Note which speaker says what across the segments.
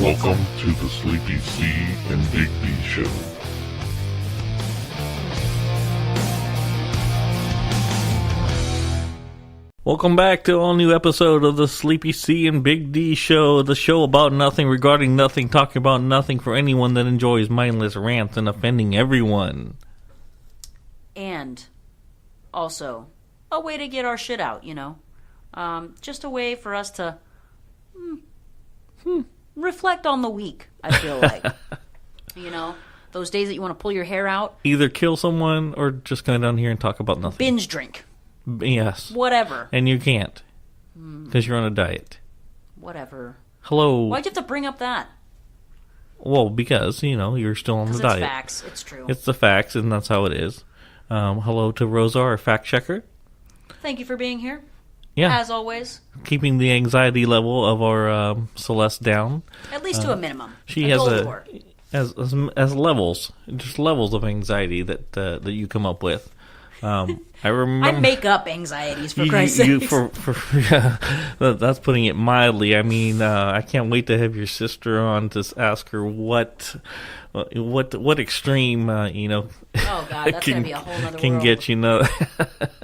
Speaker 1: Welcome to the Sleepy C and Big D Show.
Speaker 2: Welcome back to all new episode of the Sleepy C and Big D Show, the show about nothing, regarding nothing, talking about nothing for anyone that enjoys mindless rants and offending everyone.
Speaker 3: And also a way to get our shit out, you know. Just a way for us to reflect on the week, I feel like. You know, those days that you want to pull your hair out.
Speaker 2: Either kill someone or just come down here and talk about nothing.
Speaker 3: Binge drink.
Speaker 2: Yes.
Speaker 3: Whatever.
Speaker 2: And you can't. Because you're on a diet.
Speaker 3: Whatever.
Speaker 2: Hello.
Speaker 3: Why'd you have to bring up that?
Speaker 2: Well, because, you know, you're still on the diet.
Speaker 3: It's facts. It's true.
Speaker 2: It's the facts, and that's how it is. Hello to Rosa, our fact checker.
Speaker 3: Thank you for being here.
Speaker 2: Yeah.
Speaker 3: As always.
Speaker 2: Keeping the anxiety level of our Celeste down.
Speaker 3: At least to a minimum.
Speaker 2: She has as levels, just levels of anxiety that you come up with. I remember.
Speaker 3: I make up anxieties for Christ's sake.
Speaker 2: That's putting it mildly. I mean, I can't wait to have your sister on to ask her what extreme you know.
Speaker 3: Oh God, that's gonna be a whole other
Speaker 2: can
Speaker 3: world.
Speaker 2: Get you know.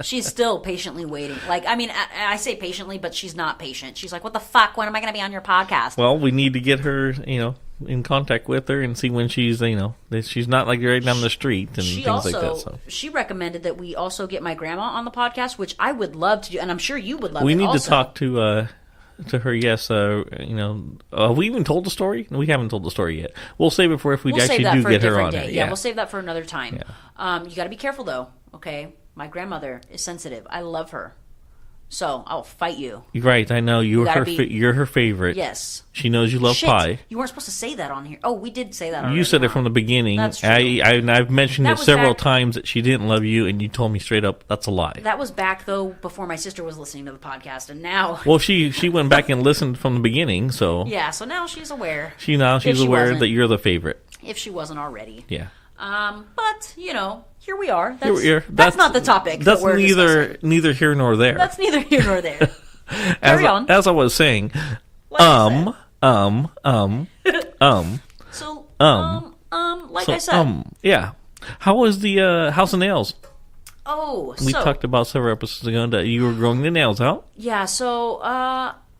Speaker 3: She's still patiently waiting. Like, I mean, I say patiently, but she's not patient. She's like, "What the fuck? When am I gonna be on your podcast?"
Speaker 2: Well, we need to get her, you know, in contact with her and see when she's, you know, that she's not like right down the street and things like that. So
Speaker 3: she recommended that we also get my grandma on the podcast, which I would love to do, and I'm sure you would love.
Speaker 2: We
Speaker 3: it
Speaker 2: need
Speaker 3: also.
Speaker 2: to talk to her. Yes, you know, have we even told the story? We haven't told the story yet. We'll save it for if we actually do get her on
Speaker 3: day.
Speaker 2: here.
Speaker 3: Yeah, we'll save that for another time.
Speaker 2: Yeah.
Speaker 3: You got to be careful though. Okay, my grandmother is sensitive. I love her. So I'll fight you.
Speaker 2: You're right, I know you're her favorite.
Speaker 3: Yes,
Speaker 2: she knows you love pie.
Speaker 3: You weren't supposed to say that on here. Oh, we did say that already.
Speaker 2: You said it from the beginning.
Speaker 3: That's true.
Speaker 2: I've mentioned it several times that she didn't love you, and you told me straight up that's a lie.
Speaker 3: That was back though before my sister was listening to the podcast, and now.
Speaker 2: Well, she went back and listened from the beginning, so
Speaker 3: yeah. So now she's aware.
Speaker 2: She's aware that you're the favorite.
Speaker 3: If she wasn't already.
Speaker 2: Yeah.
Speaker 3: But you know. Here we are.
Speaker 2: That's
Speaker 3: not the topic.
Speaker 2: That's neither here nor there.
Speaker 3: That's neither here nor there. Carry on.
Speaker 2: As I was saying,
Speaker 3: like I said.
Speaker 2: Yeah. How was the House of Nails?
Speaker 3: Oh,
Speaker 2: we talked about several episodes ago that you were growing the nails out.
Speaker 3: Yeah. So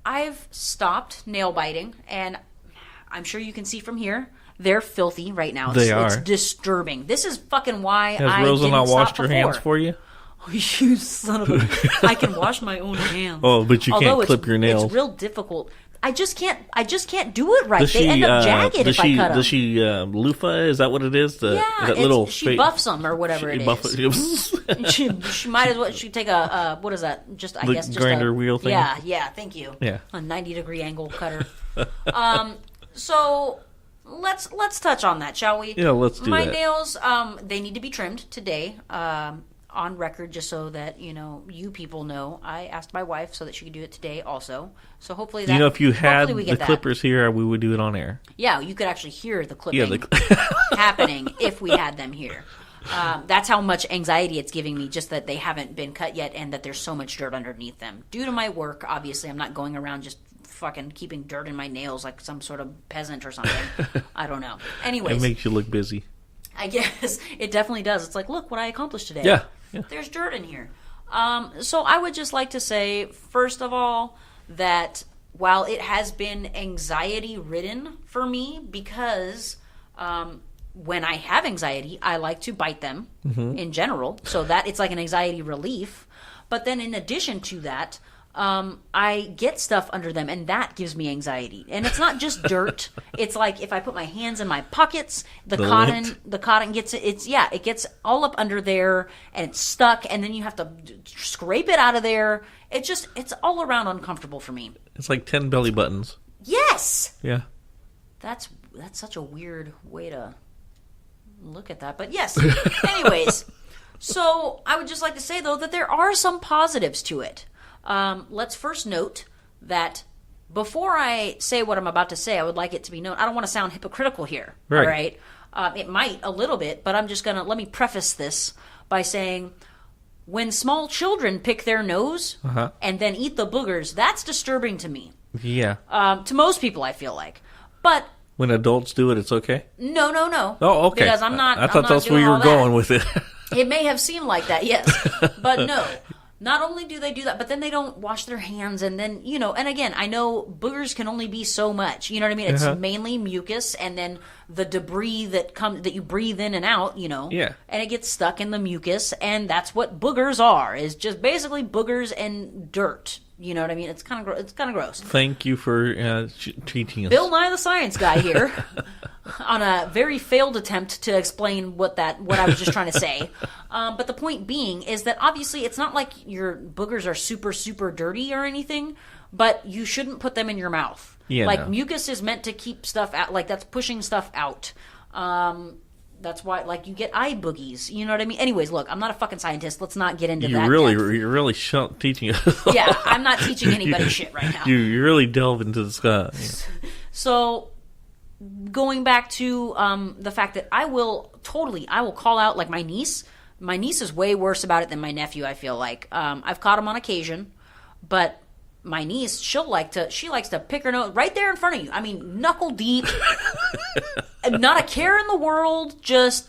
Speaker 3: I've stopped nail biting, and I'm sure you can see from here. They're filthy right now. It's disturbing. This is fucking why I
Speaker 2: Rosa
Speaker 3: didn't
Speaker 2: not washed
Speaker 3: stop
Speaker 2: her hands for you?
Speaker 3: Oh, you son of a... I can wash my own hands.
Speaker 2: Oh, but you can't clip your nails.
Speaker 3: It's real difficult. I just can't do it right. They end up jagged if I cut them.
Speaker 2: Does she loofah? Is that what it is?
Speaker 3: She buffs them or whatever it is. she might as well. She take a what is that? Just I guess just
Speaker 2: grinder wheel thing.
Speaker 3: Yeah. Thank you.
Speaker 2: Yeah.
Speaker 3: A 90-degree angle cutter. So. Let's touch on that, shall we?
Speaker 2: Yeah, let's do that.
Speaker 3: My nails, they need to be trimmed today, on record, just so that, you know, you people know. I asked my wife so that she could do it today also. So hopefully that...
Speaker 2: You know, if you had the clippers here, we would do it on air.
Speaker 3: Yeah, you could actually hear the clipping happening if we had them here. That's how much anxiety it's giving me, just that they haven't been cut yet and that there's so much dirt underneath them. Due to my work, obviously, I'm not going around just fucking keeping dirt in my nails like some sort of peasant or something. I don't know. Anyways.
Speaker 2: It makes you look busy.
Speaker 3: I guess. It definitely does. It's like, look what I accomplished today.
Speaker 2: Yeah.
Speaker 3: There's dirt in here. So I would just like to say, first of all, that while it has been anxiety-ridden for me, because when I have anxiety, I like to bite them in general, so that it's like an anxiety relief. But then in addition to that, I get stuff under them, and that gives me anxiety. And it's not just dirt. It's like if I put my hands in my pockets, the cotton gets it. It gets all up under there, and it's stuck, and then you have to scrape it out of there. It's all around uncomfortable for me.
Speaker 2: It's like 10 belly buttons.
Speaker 3: Yes.
Speaker 2: Yeah.
Speaker 3: That's such a weird way to look at that, but yes. Anyways, so I would just like to say though that there are some positives to it. Let's first note that before I say what I'm about to say, I would like it to be known. I don't want to sound hypocritical here.
Speaker 2: Right.
Speaker 3: All right. It might a little bit, but I'm just going to let me preface this by saying when small children pick their nose and then eat the boogers, that's disturbing to me.
Speaker 2: Yeah.
Speaker 3: To most people, I feel like. But
Speaker 2: when adults do it, it's okay?
Speaker 3: no.
Speaker 2: Oh, okay.
Speaker 3: Because I'm not.
Speaker 2: I thought
Speaker 3: I'm not
Speaker 2: that's where
Speaker 3: doing
Speaker 2: you were
Speaker 3: all that.
Speaker 2: going with it.
Speaker 3: It may have seemed like that, yes. But no. Not only do they do that, but then they don't wash their hands, and then, and again, I know boogers can only be so much, you know what I mean? It's mainly mucus, and then the debris that you breathe in and out,
Speaker 2: Yeah.
Speaker 3: and it gets stuck in the mucus, and that's what boogers are, is just basically boogers and dirt, you know what I mean? It's kind of gross.
Speaker 2: Thank you for teaching us.
Speaker 3: Bill Nye the Science Guy here. On a very failed attempt to explain what I was just trying to say. But the point being is that obviously it's not like your boogers are super, super dirty or anything, but you shouldn't put them in your mouth.
Speaker 2: Yeah,
Speaker 3: mucus is meant to keep stuff out, that's pushing stuff out. That's why, you get eye boogies. You know what I mean? Anyways, look, I'm not a fucking scientist. Let's not get into that.
Speaker 2: You're really teaching us.
Speaker 3: Yeah, I'm not teaching anybody shit right now.
Speaker 2: You really delve into the sky. Yeah.
Speaker 3: So, going back to the fact that I will call out, my niece. My niece is way worse about it than my nephew, I feel like. I've caught him on occasion, but my niece, she likes to pick her nose right there in front of you. I mean, knuckle deep. Not a care in the world, just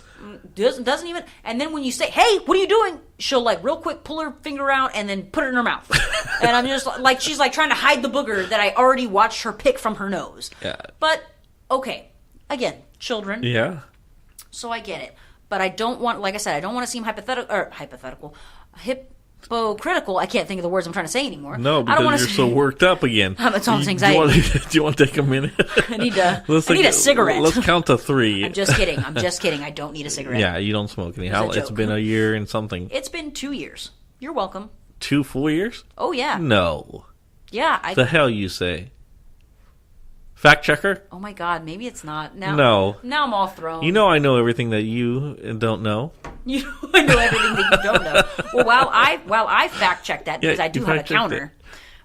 Speaker 3: doesn't even. And then when you say, "Hey, what are you doing?" she'll real quick pull her finger out and then put it in her mouth. And I'm just she's trying to hide the booger that I already watched her pick from her nose.
Speaker 2: Yeah.
Speaker 3: But okay, again, children.
Speaker 2: Yeah.
Speaker 3: So I get it, but I don't want, like I said, I don't want to seem hypocritical. I can't think of the words I'm trying to say anymore.
Speaker 2: No, because
Speaker 3: I don't want
Speaker 2: you're so worked up again.
Speaker 3: It's all anxiety.
Speaker 2: Do you want to take a minute?
Speaker 3: I need a cigarette.
Speaker 2: Let's count to 3.
Speaker 3: I'm just kidding. I don't need a cigarette.
Speaker 2: Yeah, you don't smoke anyhow. It's been a year and something.
Speaker 3: It's been 2 years. You're welcome.
Speaker 2: 2 full years?
Speaker 3: Oh, yeah.
Speaker 2: No.
Speaker 3: Yeah.
Speaker 2: The hell you say? Fact checker?
Speaker 3: Oh, my God. Maybe it's not. Now,
Speaker 2: no.
Speaker 3: Now I'm all thrown.
Speaker 2: I know everything that you don't know.
Speaker 3: I know everything that you don't know. Well, while I fact check that, because I do have a counter,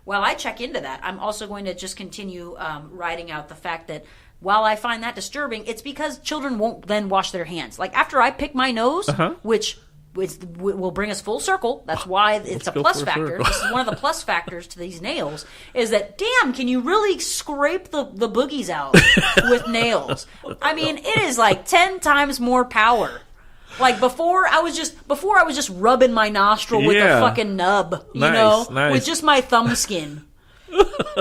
Speaker 3: while I check into that, I'm also going to just continue writing out the fact that while I find that disturbing, it's because children won't then wash their hands. After I pick my nose, which will bring us full circle. That's why it's a plus factor. This is one of the plus factors to these nails, is that, damn, can you really scrape the boogies out with nails? I mean, it is 10 times more power. Before I was just rubbing my nostril with a fucking nub,
Speaker 2: nice.
Speaker 3: with just my thumb skin.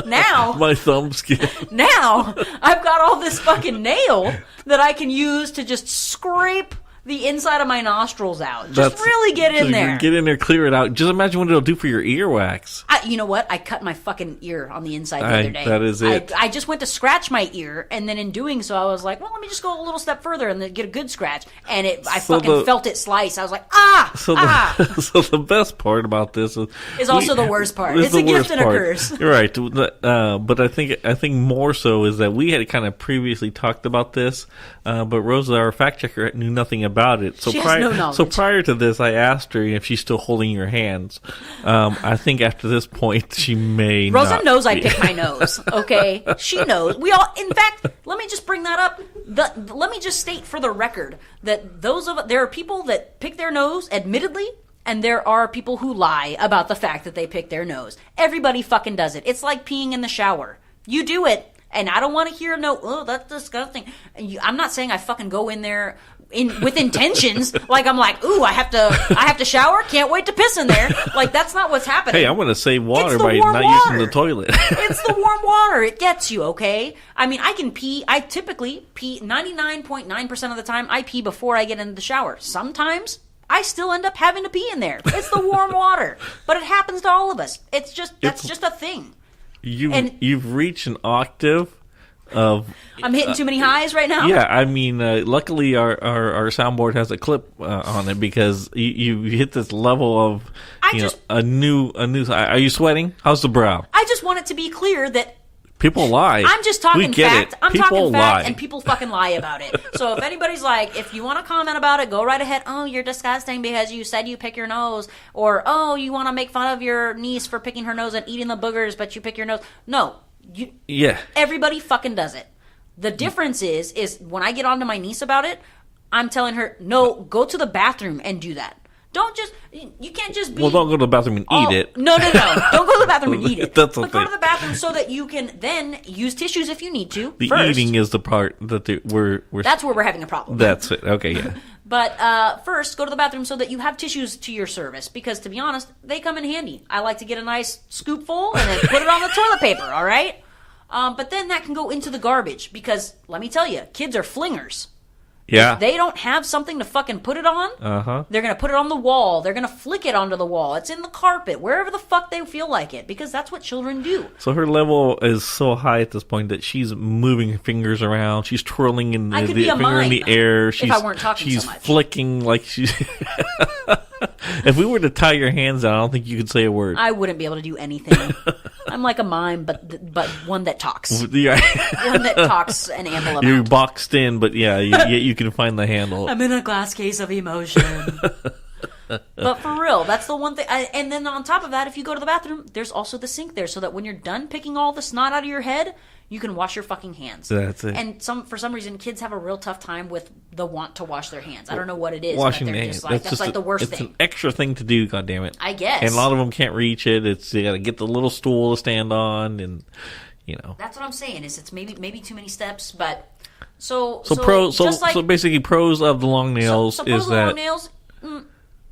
Speaker 3: Now
Speaker 2: my thumb skin.
Speaker 3: Now I've got all this fucking nail that I can use to just scrape the inside of my nostrils out. Just really get in there.
Speaker 2: Get in there, clear it out. Just imagine what it'll do for your earwax.
Speaker 3: You know what? I cut my fucking ear on the inside the other day.
Speaker 2: That is it.
Speaker 3: I just went to scratch my ear, and then in doing so, I was like, well, let me just go a little step further and then get a good scratch. And I felt it slice. I was like,
Speaker 2: So the best part about this
Speaker 3: is also the worst part. It's a gift and a curse.
Speaker 2: Right. But I think more so is that we had kind of previously talked about this, but Rosa, our fact checker, knew nothing about it.
Speaker 3: She has no knowledge.
Speaker 2: So prior to this, I asked her if she's still holding your hands. I think after this point, she may
Speaker 3: Rosa
Speaker 2: not
Speaker 3: knows
Speaker 2: be.
Speaker 3: I pick my nose, okay? She knows. We all, in fact, let me just bring that up. Let me just state for the record that there are people that pick their nose, admittedly, and there are people who lie about the fact that they pick their nose. Everybody fucking does it. It's like peeing in the shower. You do it. And I don't want to hear oh, that's disgusting. I'm not saying I fucking go in there with intentions. I'm like, ooh, I have to shower. Can't wait to piss in there. That's not what's happening.
Speaker 2: Hey, I'm going to save water by not using the toilet.
Speaker 3: It's the warm water. It gets you, okay? I mean, I can pee. I typically pee 99.9% of the time. I pee before I get into the shower. Sometimes I still end up having to pee in there. It's the warm water. But it happens to all of us. That's just a thing.
Speaker 2: You've reached an octave of...
Speaker 3: I'm hitting too many highs right now?
Speaker 2: Yeah, I mean, luckily our soundboard has a clip on it because you hit this level of a new... Are you sweating? How's the brow?
Speaker 3: I just want it to be clear that
Speaker 2: people lie.
Speaker 3: I'm just talking fact. I'm talking fact,
Speaker 2: lie.
Speaker 3: and people fucking lie about it. So if anybody's if you want to comment about it, go right ahead. Oh, you're disgusting because you said you pick your nose. Or, oh, you want to make fun of your niece for picking her nose and eating the boogers, but you pick your nose. No. Everybody fucking does it. The difference is when I get on to my niece about it, I'm telling her, no, go to the bathroom and do that. Don't just, you can't just be...
Speaker 2: Well, don't go to the bathroom and eat it.
Speaker 3: No. Don't go to the bathroom and eat it.
Speaker 2: That's
Speaker 3: but
Speaker 2: okay.
Speaker 3: go to the bathroom so that you can then use tissues if you need to.
Speaker 2: The
Speaker 3: first.
Speaker 2: eating is the part that we're...
Speaker 3: That's where we're having a problem.
Speaker 2: That's it. Okay, yeah.
Speaker 3: But first, go to the bathroom so that you have tissues to your service. Because, to be honest, they come in handy. I like to get a nice scoopful and then put it on the toilet paper, all right? But then that can go into the garbage. Because, let me tell you, kids are flingers.
Speaker 2: Yeah.
Speaker 3: If they don't have something to fucking put it on, they're going to put it on the wall. They're going to flick it onto the wall. It's in the carpet, wherever the fuck they feel like it, because that's what children do.
Speaker 2: So her level is so high at this point that she's moving her fingers around. She's twirling in the finger in the air. She's,
Speaker 3: if I weren't talking
Speaker 2: she's
Speaker 3: so much.
Speaker 2: flicking like she's... If we were to tie your hands down, I don't think you could say a word.
Speaker 3: I wouldn't be able to do anything. I'm like a mime, but one that talks.
Speaker 2: Yeah.
Speaker 3: One that talks an ample amount.
Speaker 2: You're boxed in, but yeah, you can find the handle.
Speaker 3: I'm in a glass case of emotion. But for real, that's the one thing. And then on top of that, if you go to the bathroom, there's also the sink there, so that when you're done picking all the snot out of your head, you can wash your fucking hands.
Speaker 2: That's it.
Speaker 3: And for some reason, kids have a real tough time with the want to wash their hands. I don't know what it is.
Speaker 2: Washing
Speaker 3: but
Speaker 2: the
Speaker 3: they're
Speaker 2: hands.
Speaker 3: just like, that's like the worst
Speaker 2: it's
Speaker 3: thing.
Speaker 2: It's an extra thing to do, goddammit.
Speaker 3: I guess.
Speaker 2: And a lot of them can't reach it. They got to get the little stool to stand on, and you know.
Speaker 3: That's what I'm saying. Is it's maybe too many steps, but so
Speaker 2: basically pros of the long nails
Speaker 3: so
Speaker 2: is that
Speaker 3: long nails.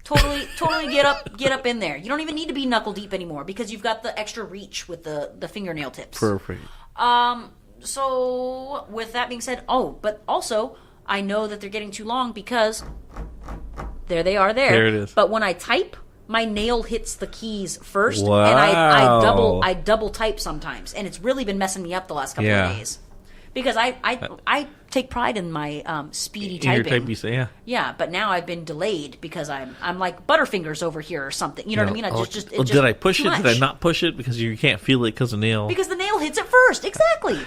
Speaker 3: Totally get up in there. You don't even need to be knuckle deep anymore because you've got the extra reach with the fingernail tips.
Speaker 2: Perfect.
Speaker 3: So with that being said, but also I know that they're getting too long because there they are there.
Speaker 2: There it is.
Speaker 3: But when I type, my nail hits the keys first,
Speaker 2: Wow.
Speaker 3: and I double type sometimes, and it's really been messing me up the last couple of days. Because I take pride in my speedy typing. Yeah, but now I've been delayed because I'm like Butterfingers over here or something. You know what I mean?
Speaker 2: Did I push it? Did I not push it? Because you can't feel it because of nail.
Speaker 3: Because the nail hits it first. Exactly.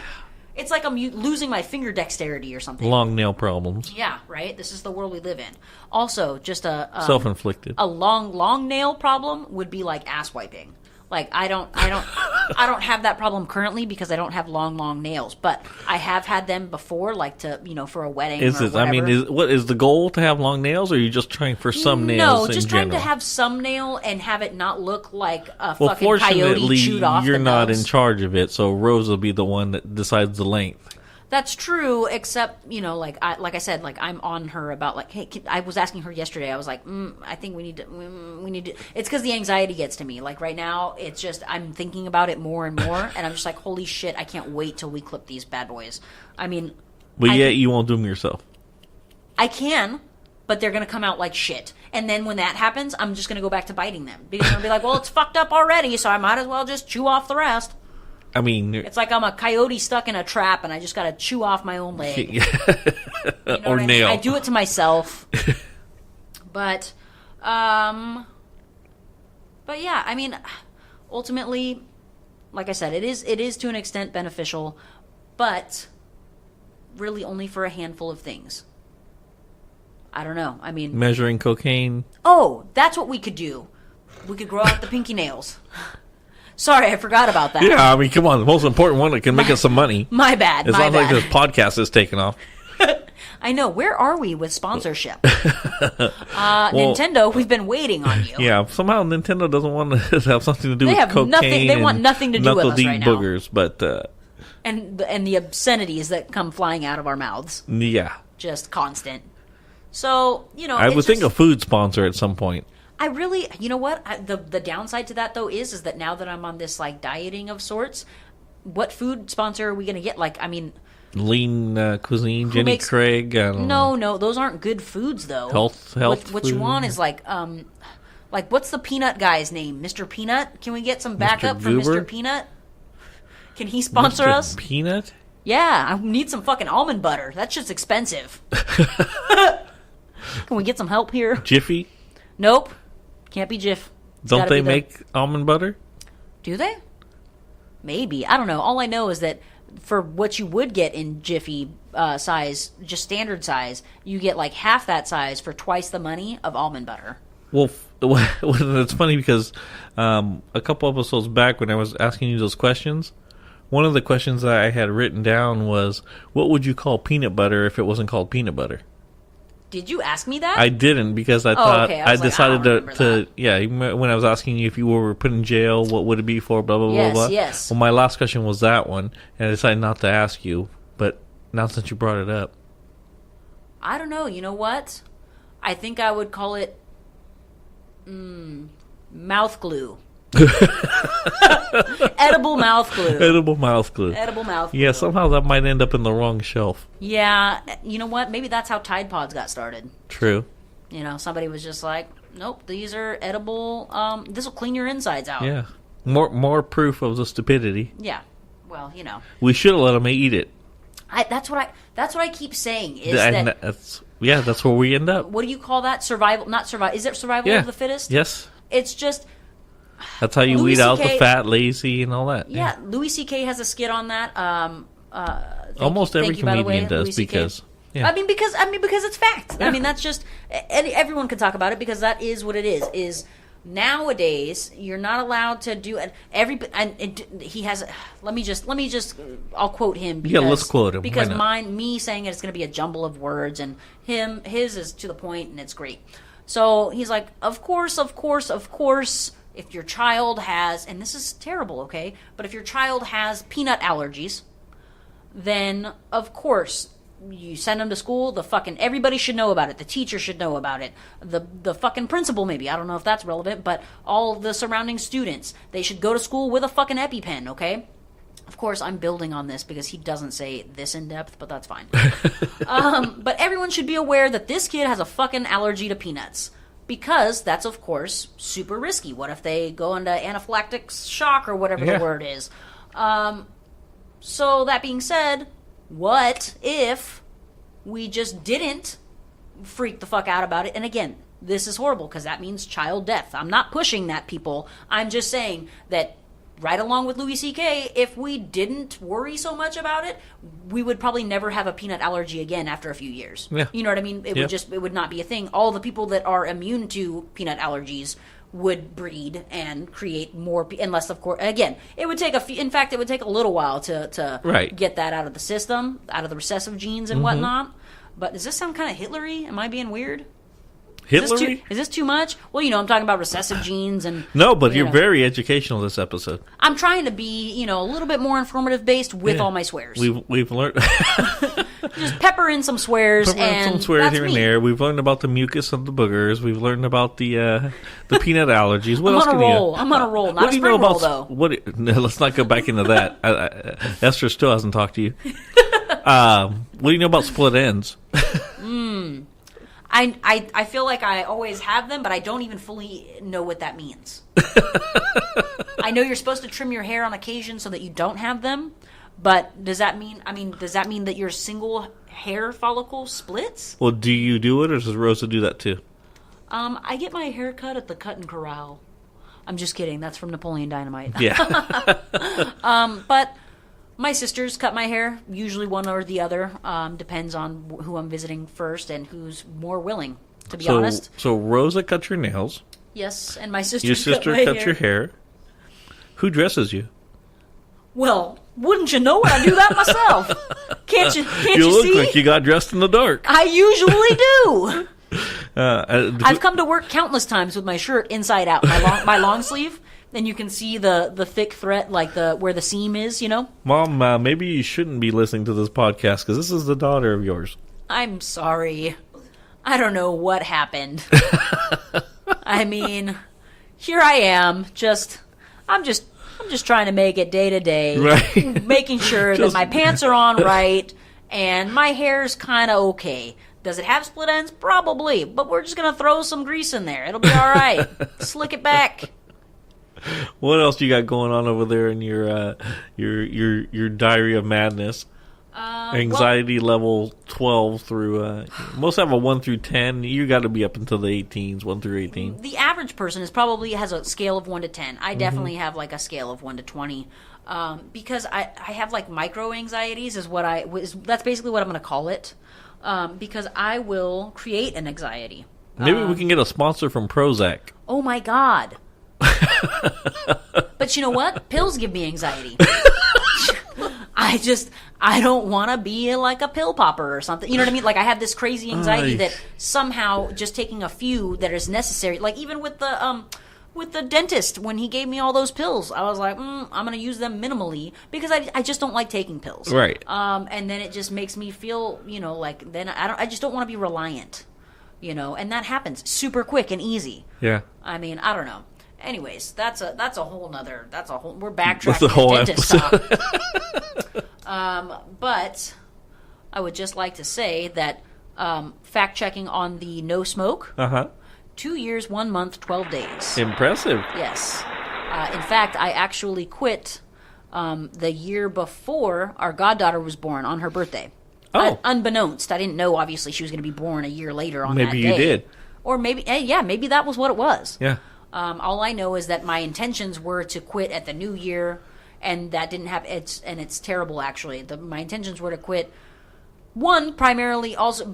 Speaker 3: It's like I'm losing my finger dexterity or something.
Speaker 2: Long nail problems.
Speaker 3: Yeah, right? This is the world we live in. Also, just a...
Speaker 2: self-inflicted.
Speaker 3: A long nail problem would be like ass wiping. Like I don't have that problem currently because I don't have long nails, but I have had them before, like for a wedding.
Speaker 2: Is
Speaker 3: or
Speaker 2: it?
Speaker 3: whatever.
Speaker 2: I mean, what is the goal to have long nails, or are you just trying for some nails?
Speaker 3: No, just
Speaker 2: in
Speaker 3: trying
Speaker 2: general?
Speaker 3: to have some nail and have it not look like a
Speaker 2: Well,
Speaker 3: fucking coyote chewed off.
Speaker 2: you're
Speaker 3: the
Speaker 2: not
Speaker 3: nose.
Speaker 2: in charge of it, so Rose will be the one that decides the length.
Speaker 3: That's true, except like I said, like I'm on her about like, hey, I was asking her yesterday. I was like, I think we need to. It's because the anxiety gets to me. Like right now, it's just I'm thinking about it more and more, and I'm just like, holy shit, I can't wait till we clip these bad boys. I mean,
Speaker 2: But yet you won't do them yourself.
Speaker 3: I can, but they're gonna come out like shit. And then when that happens, I'm just gonna go back to biting them because I'm gonna be like, well, it's fucked up already, so I might as well just chew off the rest.
Speaker 2: I mean,
Speaker 3: It's like I'm a coyote stuck in a trap, and I just got to chew off my own leg. You know
Speaker 2: or nail.
Speaker 3: I do it to myself. But yeah, I mean, ultimately, like I said, it is to an extent beneficial, but really only for a handful of things. I don't know. I mean,
Speaker 2: measuring cocaine.
Speaker 3: Oh, that's what we could do. We could grow out the pinky nails. Sorry, I forgot about that.
Speaker 2: Yeah, I mean, come on. The most important one that can make us some money.
Speaker 3: My bad.
Speaker 2: It's not like this podcast is taking off.
Speaker 3: I know. Where are we with sponsorship? Nintendo, we've been waiting on you.
Speaker 2: Yeah, somehow Nintendo doesn't want to have something to do with cocaine.
Speaker 3: They want nothing to do with us right now.
Speaker 2: Boogers, but
Speaker 3: and the obscenities that come flying out of our mouths.
Speaker 2: Yeah,
Speaker 3: just constant. So
Speaker 2: I would think a food sponsor at some point.
Speaker 3: I really, you know what? The downside to that though is that now that I'm on this like dieting of sorts, what food sponsor are we going to get? Like, I mean,
Speaker 2: Lean Cuisine, Jenny Craig.
Speaker 3: No, those aren't good foods though.
Speaker 2: Health.
Speaker 3: What you want is like what's the peanut guy's name? Mr. Peanut? Can we get some backup from Mr. Peanut? Can he sponsor us?
Speaker 2: Peanut?
Speaker 3: Yeah, I need some fucking almond butter. That shit's expensive. Can we get some help here?
Speaker 2: Jiffy?
Speaker 3: Nope. Can't be Jif.
Speaker 2: Don't they make almond butter?
Speaker 3: Do they? Maybe. I don't know. All I know is that for what you would get in Jiffy size, just standard size, you get like half that size for twice the money of almond butter.
Speaker 2: Well, it's funny because a couple episodes back when I was asking you those questions, one of the questions that I had written down was, what would you call peanut butter if it wasn't called peanut butter?
Speaker 3: Did you ask me that?
Speaker 2: I didn't because I thought
Speaker 3: okay.
Speaker 2: I decided
Speaker 3: to.
Speaker 2: Yeah, when I was asking you if you were put in jail, what would it be for? Blah blah blah blah.
Speaker 3: Yes.
Speaker 2: Well, my last question was that one, and I decided not to ask you. But now since you brought it up,
Speaker 3: I don't know. You know what? I think I would call it mouth glue. Edible mouth glue.
Speaker 2: Edible mouth glue.
Speaker 3: Edible mouth glue.
Speaker 2: Yeah, somehow that might end up in the wrong shelf.
Speaker 3: Yeah, you know what? Maybe that's how Tide Pods got started.
Speaker 2: True.
Speaker 3: You know, somebody was just like, nope, these are edible. This will clean your insides out.
Speaker 2: Yeah. More proof of the stupidity.
Speaker 3: Yeah. Well, you know.
Speaker 2: We should have let them eat it.
Speaker 3: That's what I keep saying is
Speaker 2: that's where we end up.
Speaker 3: What do you call that? Survival? Not survival. Is it survival of the fittest?
Speaker 2: Yes.
Speaker 3: It's just.
Speaker 2: That's how you weed out the fat, lazy, and all that.
Speaker 3: Yeah, Louis C.K. has a skit on that.
Speaker 2: Almost every comedian does because. Yeah.
Speaker 3: I mean because it's fact. Yeah. I mean that's just everyone can talk about it because that is what it is. Is nowadays you're not allowed to do he has. Let me just. I'll quote him. Because,
Speaker 2: let's quote him
Speaker 3: because me saying it's going to be a jumble of words and his is to the point and it's great. So he's like, of course. If your child has, and this is terrible, okay, but if your child has peanut allergies, then of course you send them to school. Everybody should know about it. The teacher should know about it. The fucking principal, maybe. I don't know if that's relevant, but all the surrounding students, they should go to school with a fucking EpiPen, okay? Of course, I'm building on this because he doesn't say this in depth, but that's fine. But everyone should be aware that this kid has a fucking allergy to peanuts. Because that's, of course, super risky. What if they go into anaphylactic shock or whatever the word is? So, that being said, what if we just didn't freak the fuck out about it? And again, this is horrible because that means child death. I'm not pushing that, people. I'm just saying that right along with Louis C.K., if we didn't worry so much about it, we would probably never have a peanut allergy again after a few years.
Speaker 2: Yeah.
Speaker 3: You know what I mean? It would not be a thing. All the people that are immune to peanut allergies would breed and create more, unless, of course, again, it would take it would take a little while to get that out of the system, out of the recessive genes and whatnot. But does this sound kind of Hitlery? Am I being weird?
Speaker 2: Hitlery?
Speaker 3: Is this too much? Well, I'm talking about recessive genes and...
Speaker 2: No, but you're very educational this episode.
Speaker 3: I'm trying to be, a little bit more informative based with all my swears.
Speaker 2: We've learned...
Speaker 3: Just pepper in some swears and some swears
Speaker 2: here and there. We've learned about the mucus of the boogers. We've learned about the peanut allergies. What else can you...
Speaker 3: I'm on a roll. Not a spring roll, though.
Speaker 2: Let's not go back into that. Esther still hasn't talked to you. What do you know about split ends?
Speaker 3: I feel like I always have them, but I don't even fully know what that means. I know you're supposed to trim your hair on occasion so that you don't have them, but does that mean that your single hair follicle splits?
Speaker 2: Well, do you do it, or does Rosa do that too?
Speaker 3: I get my hair cut at the Cut and Corral. I'm just kidding. That's from Napoleon Dynamite.
Speaker 2: Yeah.
Speaker 3: But my sisters cut my hair, usually one or the other. Depends on who I'm visiting first and who's more willing, to be honest.
Speaker 2: So Rosa cuts your nails.
Speaker 3: Yes, and my sister
Speaker 2: cuts your hair. Who dresses you?
Speaker 3: Well, wouldn't you know it? I do that myself. Can't you see?
Speaker 2: You look like you got dressed in the dark.
Speaker 3: I usually do. I've come to work countless times with my shirt inside out, my long sleeve. And you can see the thick thread, like where the seam is,
Speaker 2: Mom, maybe you shouldn't be listening to this podcast because this is the daughter of yours.
Speaker 3: I'm sorry. I don't know what happened. I mean, here I am. I'm just trying to make it day to day,
Speaker 2: right?
Speaker 3: Making sure that my pants are on right and my hair's kind of okay. Does it have split ends? Probably, but we're just gonna throw some grease in there. It'll be all right. Slick it back.
Speaker 2: What else you got going on over there in your diary of madness? Anxiety level 12 through most have a 1 through 10. You got to be up until the 18s, 1 through 18.
Speaker 3: The average person has a scale of 1 to 10. I definitely have like a scale of 1 to 20. Because I have like micro anxieties that's basically what I'm going to call it. Because I will create an anxiety.
Speaker 2: Maybe we can get a sponsor from Prozac.
Speaker 3: Oh my God. But you know what? Pills give me anxiety. I don't want to be like a pill popper or something. You know what I mean? Like I have this crazy anxiety that somehow just taking a few that is necessary. Like even with the dentist, when he gave me all those pills, I was like, I'm going to use them minimally because I just don't like taking pills.
Speaker 2: Right.
Speaker 3: And then it just makes me feel, like then I just don't want to be reliant, and that happens super quick and easy.
Speaker 2: Yeah.
Speaker 3: I mean, I don't know. Anyways, we're backtracking
Speaker 2: That's a whole
Speaker 3: to dentist talk. But I would just like to say that fact checking on the no smoke. 2 years, 1 month, 12 days.
Speaker 2: Impressive.
Speaker 3: Yes. In fact, I actually quit the year before our goddaughter was born on her birthday.
Speaker 2: Oh.
Speaker 3: Unbeknownst. I didn't know, obviously, she was going to be born a year later on that day.
Speaker 2: Maybe you did.
Speaker 3: Or maybe, maybe that was what it was.
Speaker 2: Yeah.
Speaker 3: All I know is that my intentions were to quit at the new year, and that didn't happen. It's terrible, actually. My intentions were to quit. One, primarily also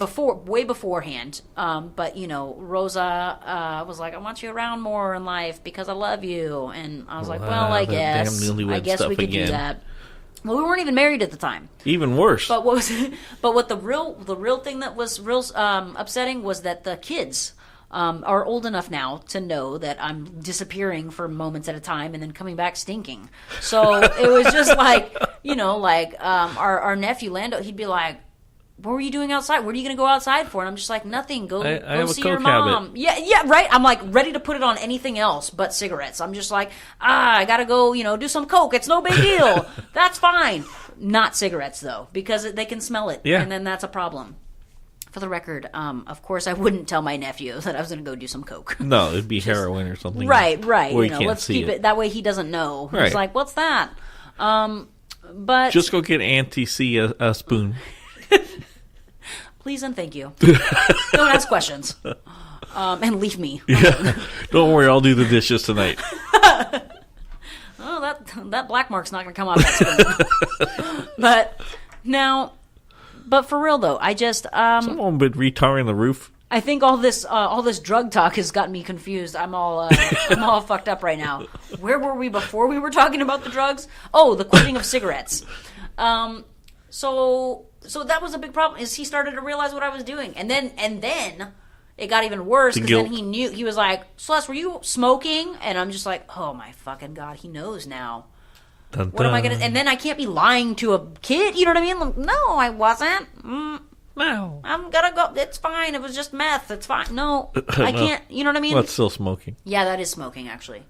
Speaker 3: way beforehand. But Rosa was like, I want you around more in life because I love you. And I was like, well, I guess we could do that. Well, we weren't even married at the time.
Speaker 2: Even worse.
Speaker 3: But what the real thing that was real upsetting was that the kids are old enough now to know that I'm disappearing for moments at a time and then coming back stinking. So it was just like, our nephew Lando, he'd be like, what were you doing outside? What are you going to go outside for? And I'm just like, nothing. Go see your mom.
Speaker 2: Habit.
Speaker 3: Yeah, right. I'm like ready to put it on anything else but cigarettes. I'm just like, I got to go, do some coke. It's no big deal. That's fine. Not cigarettes, though, because they can smell it.
Speaker 2: Yeah.
Speaker 3: And then that's a problem. For the record, of course, I wouldn't tell my nephew that I was going to go do some coke.
Speaker 2: No, it'd be heroin or something.
Speaker 3: Right.
Speaker 2: Where you can't
Speaker 3: let's
Speaker 2: see
Speaker 3: keep it that way. He doesn't know.
Speaker 2: Right.
Speaker 3: He's like, what's that? But
Speaker 2: just go get Auntie C a spoon.
Speaker 3: Please and thank you. Don't ask questions. And leave me.
Speaker 2: Yeah. Don't worry, I'll do the dishes tonight.
Speaker 3: Oh, that black mark's not going to come off that spoon. But for real though, I just
Speaker 2: someone been retarring the roof.
Speaker 3: I think all this drug talk has gotten me confused. I'm all fucked up right now. Where were we before we were talking about the drugs? Oh, the quitting of cigarettes. So that was a big problem. Is he started to realize what I was doing, and then it got even worse because then he knew. He was like, "Celeste, were you smoking?" And I'm just like, "Oh my fucking god, he knows now."
Speaker 2: Dun,
Speaker 3: what am I gonna? And then I can't be lying to a kid. You know what I mean? Like, no, I wasn't.
Speaker 2: No,
Speaker 3: I'm gonna go. It's fine. It was just meth. It's fine. No, I can't. You know what I mean?
Speaker 2: Well, it's still smoking.
Speaker 3: Yeah, that is smoking actually.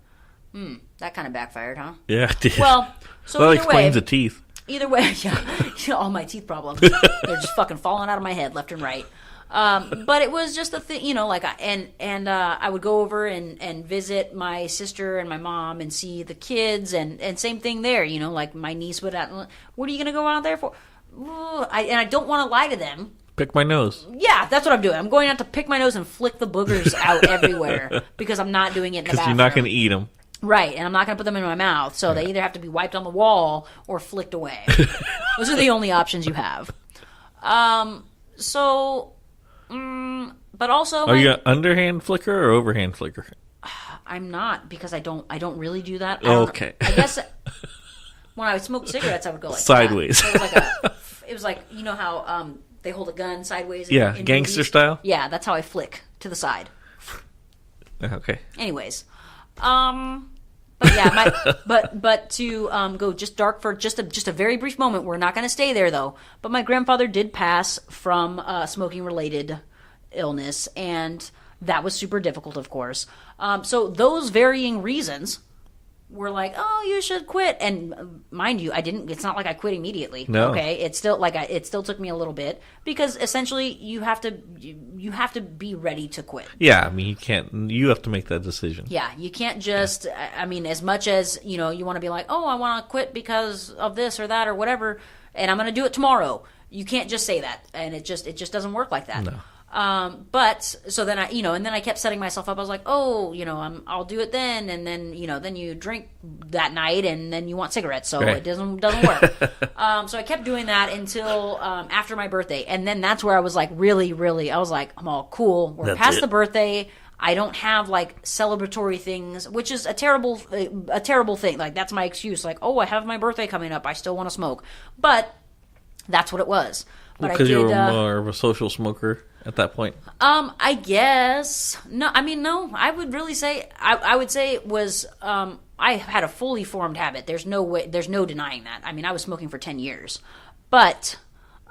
Speaker 3: That kind of backfired, huh?
Speaker 2: Yeah, it did.
Speaker 3: Well, so
Speaker 2: that
Speaker 3: either
Speaker 2: explains
Speaker 3: way,
Speaker 2: the teeth.
Speaker 3: Either way, yeah, all my teeth problems. They're just fucking falling out of my head left and right. But it was just a thing, I would go over and visit my sister and my mom and see the kids and same thing there, like my niece would, what are you going to go out there for? I don't want to lie to them.
Speaker 2: Pick my nose.
Speaker 3: Yeah, that's what I'm doing. I'm going out to pick my nose and flick the boogers out everywhere because I'm not doing it in the bathroom.
Speaker 2: Because you're not going to eat them.
Speaker 3: Right, and I'm not going to put them in my mouth, so they either have to be wiped on the wall or flicked away. Those are the only options you have. But also,
Speaker 2: are you an underhand flicker or overhand flicker?
Speaker 3: I'm not because I don't really do that.
Speaker 2: Okay.
Speaker 3: I guess when I would smoke cigarettes, I would go like
Speaker 2: sideways.
Speaker 3: That. It was like how they hold a gun sideways. In
Speaker 2: gangster
Speaker 3: movies.
Speaker 2: style.
Speaker 3: Yeah, that's how I flick to the side.
Speaker 2: Okay.
Speaker 3: Anyways. But yeah, but to go just dark for just a very brief moment. We're not going to stay there though. But my grandfather did pass from smoking related illness, and that was super difficult, of course. So those varying reasons were like, oh, you should quit. And mind you, I didn't. It's not like I quit immediately.
Speaker 2: No.
Speaker 3: Okay, it's still it still took me a little bit because essentially you have to be ready to quit.
Speaker 2: Yeah, I mean you have to make that decision.
Speaker 3: Yeah, you can't just. I mean, as much as you want to be like, oh, I want to quit because of this or that or whatever, and I'm going to do it tomorrow. You can't just say that, and it just doesn't work like that.
Speaker 2: No.
Speaker 3: But so then and then I kept setting myself up. I was like, oh, I'll do it then, and then then you drink that night, and then you want cigarettes, so it doesn't work. So I kept doing that until after my birthday, and then that's where I was like, really, I was like, I'm all cool. We're past the birthday. I don't have like celebratory things, which is a terrible thing. Like that's my excuse. Like, oh, I have my birthday coming up. I still want to smoke, but That's what it was. But
Speaker 2: Because you were more of a social smoker at that point.
Speaker 3: I guess no. I mean, no. I would really say I would say it was. I had a fully formed habit. There's no way. There's no denying that. I mean, I was smoking for 10 years, but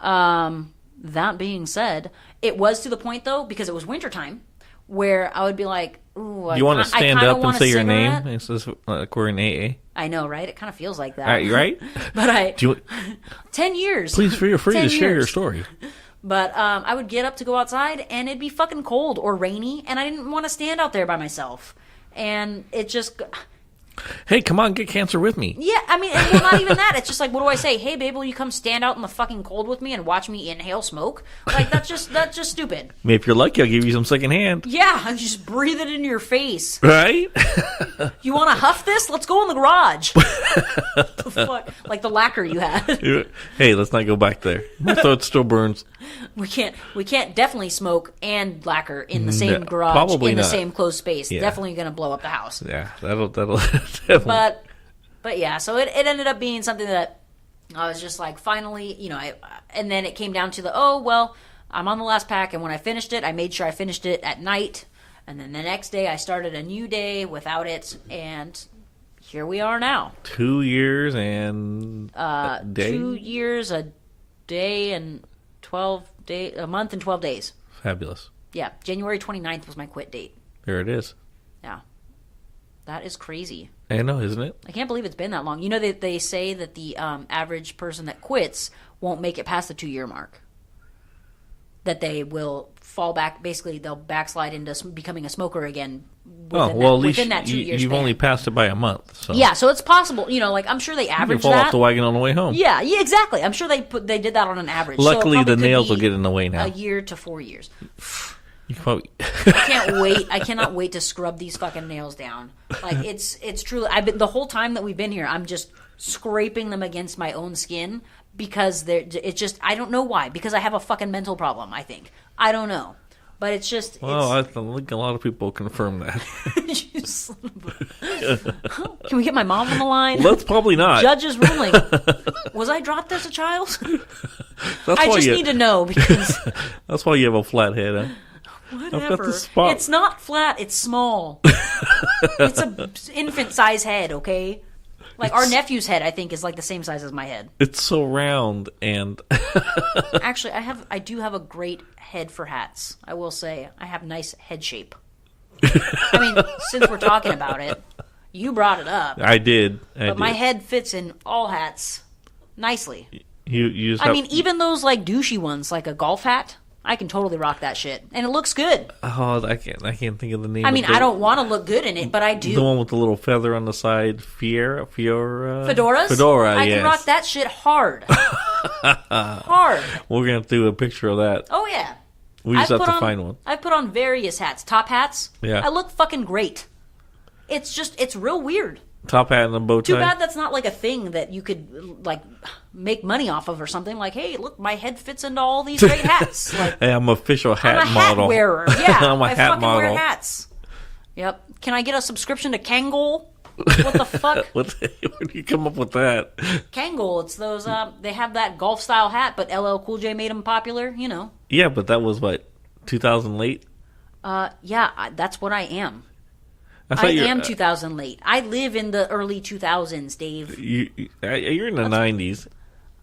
Speaker 3: that being said, it was to the point though because it was wintertime where I would be like, "Ooh,
Speaker 2: you want to stand up and say your name?"
Speaker 3: It
Speaker 2: says we're in AA.
Speaker 3: I know, right? It kind of feels like that,
Speaker 2: Right?
Speaker 3: But 10 years.
Speaker 2: Please feel free to share your story.
Speaker 3: But I would get up to go outside, and it'd be fucking cold or rainy, and I didn't want to stand out there by myself. And it just...
Speaker 2: Hey, come on, get cancer with me.
Speaker 3: Yeah, I mean, well, not even that. It's just like, what do I say? Hey, babe, will you come stand out in the fucking cold with me and watch me inhale smoke? Like, that's just stupid.
Speaker 2: Maybe if you're lucky, I'll give you some secondhand.
Speaker 3: Yeah, I just breathe it into your face.
Speaker 2: Right?
Speaker 3: You want to huff this? Let's go in the garage. The fuck? Like the lacquer you had.
Speaker 2: Hey, let's not go back there. My throat still burns.
Speaker 3: We can't definitely smoke and lacquer in the same garage,
Speaker 2: probably
Speaker 3: in the
Speaker 2: not.
Speaker 3: same closed space.
Speaker 2: Yeah.
Speaker 3: Definitely going to blow up the house.
Speaker 2: Yeah, that'll definitely.
Speaker 3: But yeah, so it ended up being something that I was just like, finally, and then it came down to I'm on the last pack, and when I finished it, I made sure I finished it at night, and then the next day I started a new day without it, and here we are now.
Speaker 2: 2 years and a day?
Speaker 3: 2 years, a day, and 12 days, a month and 12 days.
Speaker 2: Fabulous.
Speaker 3: Yeah, January 29th was my quit date.
Speaker 2: There it is.
Speaker 3: Yeah. That is crazy.
Speaker 2: I know, isn't it?
Speaker 3: I can't believe it's been that long. You know, they say that the average person that quits won't make it past the 2-year mark. That they will fall back. Basically, they'll backslide into becoming a smoker again.
Speaker 2: At least
Speaker 3: within that 2 years.
Speaker 2: You've only passed it by a month. So.
Speaker 3: Yeah, so it's possible. I'm sure they average
Speaker 2: you can fall
Speaker 3: that.
Speaker 2: off the wagon on the way home.
Speaker 3: Yeah, exactly. I'm sure they did that on an average.
Speaker 2: Luckily,
Speaker 3: so
Speaker 2: the nails will get in the way now.
Speaker 3: A year to 4 years.
Speaker 2: You probably...
Speaker 3: I can't wait. I cannot wait to scrub these fucking nails down. Like it's truly. The whole time that we've been here, I'm just scraping them against my own skin because it's just. I don't know why. Because I have a fucking mental problem. I think. I don't know. But it's just...
Speaker 2: Well, I think a lot of people confirm that.
Speaker 3: You son of a... Can we get my mom on the line?
Speaker 2: Let's probably not.
Speaker 3: Judge's ruling. Was I dropped as a child?
Speaker 2: That's
Speaker 3: I just need to know because...
Speaker 2: That's why you have a flat head, huh?
Speaker 3: Whatever.
Speaker 2: I've got the spot.
Speaker 3: It's not flat. It's small. It's an infant-size head, okay? Like, our nephew's head, I think, is like the same size as my head.
Speaker 2: It's so round and...
Speaker 3: Actually, I do have a great head for hats. I will say. I have nice head shape. I mean, since we're talking about it, you brought it up.
Speaker 2: I did.
Speaker 3: But my head fits in all hats nicely.
Speaker 2: You just
Speaker 3: even those, like, douchey ones, like a golf hat... I can totally rock that shit, and it looks good.
Speaker 2: Oh, I can't think of the name.
Speaker 3: I mean, I don't want to look good in it, but I do.
Speaker 2: The one with the little feather on the side, Fedora.
Speaker 3: Fedoras.
Speaker 2: Fedora.
Speaker 3: I can rock that shit hard. Hard.
Speaker 2: We're gonna have to do a picture of that.
Speaker 3: Oh yeah.
Speaker 2: We just have to find one.
Speaker 3: I put on various hats, top hats.
Speaker 2: Yeah.
Speaker 3: I look fucking great. It's real weird.
Speaker 2: Top hat and a bow tie.
Speaker 3: Too bad that's not like a thing that you could like make money off of or something. Like, hey, look, my head fits into all these great hats. Like,
Speaker 2: hey, I'm an official hat
Speaker 3: I'm a
Speaker 2: model.
Speaker 3: hat wearer. Yeah,
Speaker 2: I'm a hat model.
Speaker 3: Wear hats. Yep. Can I get a subscription to Kangol? What the fuck?
Speaker 2: Where do you come up with that?
Speaker 3: Kangol. It's those. They have that golf style hat, but LL Cool J made them popular. You know.
Speaker 2: Yeah, but that was what 2000 late.
Speaker 3: Yeah, that's what I am.
Speaker 2: I
Speaker 3: am 2000 late. I live in the early 2000s, Dave.
Speaker 2: You're in the 90s.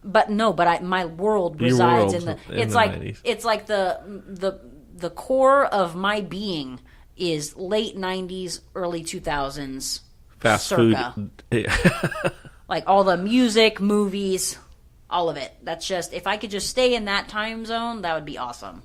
Speaker 3: But no, my world resides in the. It's like
Speaker 2: 90s.
Speaker 3: It's like the core of my being is late 90s, early 2000s.
Speaker 2: Fast
Speaker 3: circa.
Speaker 2: food.
Speaker 3: Like all the music, movies, all of it. That's just if I could just stay in that time zone, that would be awesome.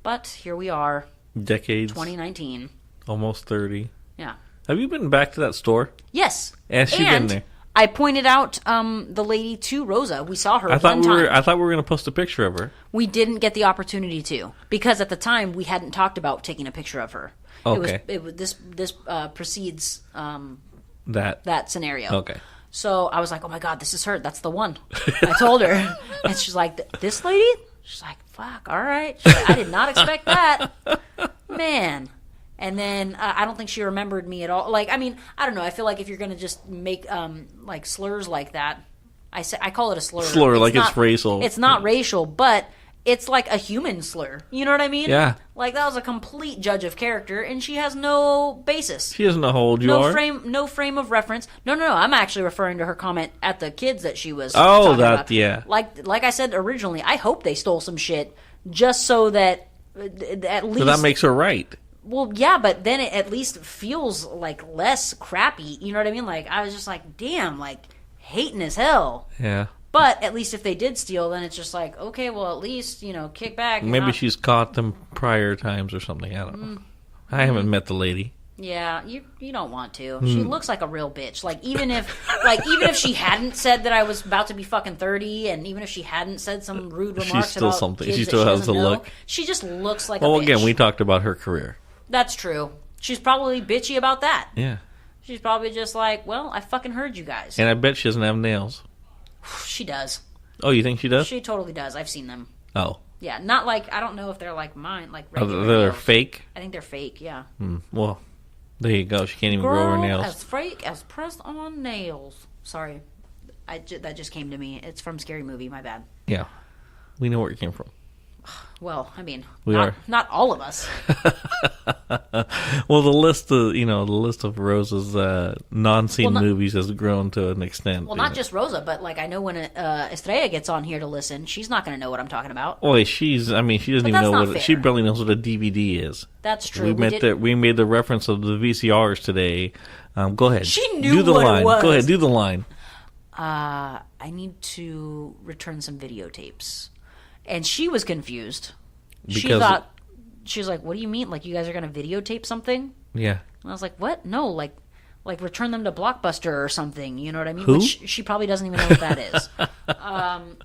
Speaker 3: But here we are.
Speaker 2: Decades.
Speaker 3: 2019.
Speaker 2: Almost 30.
Speaker 3: Yeah.
Speaker 2: Have you been back to that store?
Speaker 3: Yes.
Speaker 2: Yes, you've been there.
Speaker 3: I pointed out the lady to Rosa. We saw her
Speaker 2: I thought
Speaker 3: one time.
Speaker 2: I thought we were going to post a picture of her.
Speaker 3: We didn't get the opportunity to because at the time we hadn't talked about taking a picture of her.
Speaker 2: Okay.
Speaker 3: It was this precedes
Speaker 2: that
Speaker 3: scenario.
Speaker 2: Okay.
Speaker 3: So I was like, oh my God, this is her. That's the one. I told her, and she's like, this lady? She's like, fuck, all right. She's like, I did not expect that, man. And then I don't think she remembered me at all. Like, I mean, I don't know. I feel like if you're going to just make like slurs like that, I call it a slur.
Speaker 2: Slur, like it's racial.
Speaker 3: It's not racial, but it's like a human slur. You know what I mean?
Speaker 2: Yeah.
Speaker 3: Like, that was a complete judge of character, and she has no basis.
Speaker 2: She doesn't know how old you are.
Speaker 3: No frame of reference. No. I'm actually referring to her comment at the kids that she was talking about.
Speaker 2: Yeah.
Speaker 3: Like I said originally, I hope they stole some shit just so that at least...
Speaker 2: So that makes her right.
Speaker 3: Well, yeah, but then it at least feels like less crappy. You know what I mean? Like, I was just like, damn, like, hating as hell.
Speaker 2: Yeah.
Speaker 3: But at least if they did steal, then it's just like, okay, well, at least, kick back.
Speaker 2: Maybe she's caught them prior times or something. I don't know. I haven't met the lady.
Speaker 3: Yeah, you don't want to. She looks like a real bitch. Even if she hadn't said that I was about to be fucking 30, and even if she hadn't said some rude remarks
Speaker 2: she's still
Speaker 3: about
Speaker 2: something.
Speaker 3: kids
Speaker 2: She
Speaker 3: that
Speaker 2: still has
Speaker 3: doesn't
Speaker 2: the
Speaker 3: know,
Speaker 2: look.
Speaker 3: she just looks like a bitch.
Speaker 2: Well, again, we talked about her career.
Speaker 3: That's true. She's probably bitchy about that.
Speaker 2: Yeah.
Speaker 3: She's probably just like, well, I fucking heard you guys.
Speaker 2: And I bet she doesn't have nails.
Speaker 3: She does.
Speaker 2: Oh, you think she does?
Speaker 3: She totally does. I've seen them.
Speaker 2: Oh.
Speaker 3: Yeah, not like, I don't know if they're like mine, like regular
Speaker 2: They're
Speaker 3: nails.
Speaker 2: fake?
Speaker 3: I think they're fake, yeah.
Speaker 2: Well, there you go. She can't even
Speaker 3: Girl,
Speaker 2: grow her nails.
Speaker 3: as fake as pressed on nails. Sorry. That just came to me. It's from Scary Movie, my bad.
Speaker 2: Yeah. We know where it came from.
Speaker 3: Well, I mean,
Speaker 2: We are.
Speaker 3: not all of us.
Speaker 2: Well, the list of Rosa's non-scene movies has grown to an extent.
Speaker 3: Well, not just Rosa, but like I know when Estrella gets on here to listen, she's not going to know what I'm talking about.
Speaker 2: Well, she doesn't even know what
Speaker 3: fair.
Speaker 2: she barely knows what a DVD is.
Speaker 3: That's true.
Speaker 2: We made the reference of the VCRs today. Go ahead.
Speaker 3: She knew
Speaker 2: do the
Speaker 3: what
Speaker 2: line.
Speaker 3: it was.
Speaker 2: Go ahead, do the line.
Speaker 3: I need to return some videotapes. And she was confused. She was like, what do you mean? Like, you guys are going to videotape something?
Speaker 2: Yeah.
Speaker 3: And I was like, what? No, like return them to Blockbuster or something. You know what I mean?
Speaker 2: Who?
Speaker 3: Which she probably doesn't even know what that is.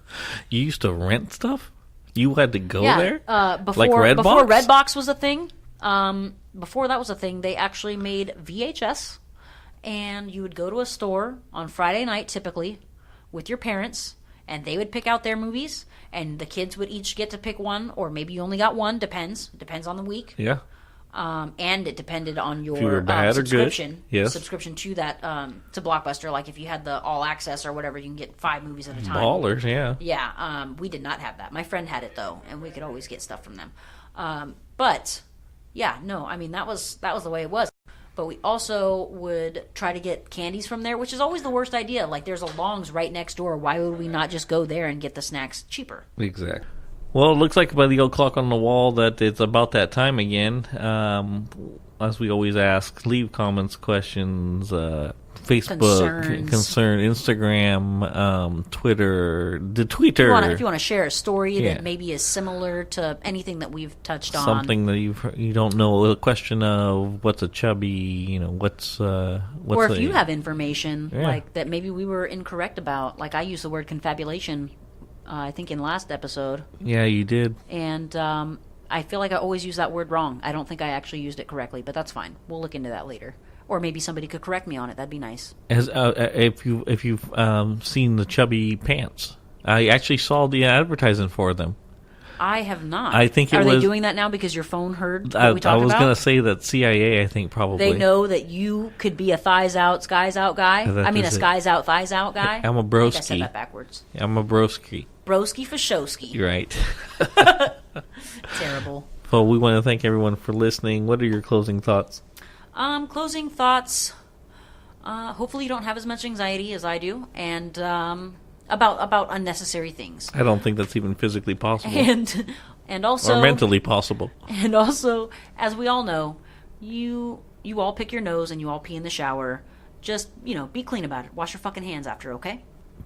Speaker 2: You used to rent stuff? You had to go there?
Speaker 3: Before Redbox was a thing, before that was a thing, they actually made VHS. And you would go to a store on Friday night, typically, with your parents, and they would pick out their movies, and the kids would each get to pick one, or maybe you only got one, depends on the week.
Speaker 2: Yeah.
Speaker 3: And it depended on your
Speaker 2: if you were bad
Speaker 3: subscription.
Speaker 2: Or good. Yes.
Speaker 3: Subscription to that, to Blockbuster. Like if you had the all access or whatever, you can get 5 movies at a time.
Speaker 2: Ballers, yeah.
Speaker 3: Yeah, we did not have that. My friend had it though, and we could always get stuff from them. But yeah, no, I mean that was the way it was. But we also would try to get candies from there, which is always the worst idea. Like, there's a Long's right next door. Why would we not just go there and get the snacks cheaper?
Speaker 2: Exactly. Well, it looks like by the old clock on the wall that it's about that time again. As we always ask, leave comments, questions, Facebook, concern, Instagram, Twitter, the Twitter.
Speaker 3: If you want to share a story that maybe is similar to anything that we've touched on.
Speaker 2: Something that you don't know, a question of what's a chubby, what's
Speaker 3: or if you have information like that maybe we were incorrect about. Like I used the word confabulation, I think in last episode.
Speaker 2: Yeah, you did.
Speaker 3: And I feel like I always use that word wrong. I don't think I actually used it correctly, but that's fine. We'll look into that later. Or maybe somebody could correct me on it. That'd be nice.
Speaker 2: If you've seen the chubby pants, I actually saw the advertising for them.
Speaker 3: I have not.
Speaker 2: I think
Speaker 3: Are they doing that now because your phone heard what we talked about?
Speaker 2: I was going to say that CIA, I think, probably.
Speaker 3: They know that you could be a thighs out, skies out guy. I mean, a skies out, thighs out guy.
Speaker 2: I'm a broski. I think I
Speaker 3: said that backwards.
Speaker 2: I'm a broski.
Speaker 3: Broski for showski.
Speaker 2: You're right.
Speaker 3: Terrible.
Speaker 2: Well, we want to thank everyone for listening. What are your closing thoughts?
Speaker 3: Closing thoughts. Hopefully you don't have as much anxiety as I do, and about unnecessary things.
Speaker 2: I don't think that's even physically possible.
Speaker 3: And also
Speaker 2: or mentally possible.
Speaker 3: And also, as we all know, you all pick your nose and you all pee in the shower. Just, be clean about it. Wash your fucking hands after, okay?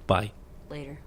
Speaker 2: Bye.
Speaker 3: Later.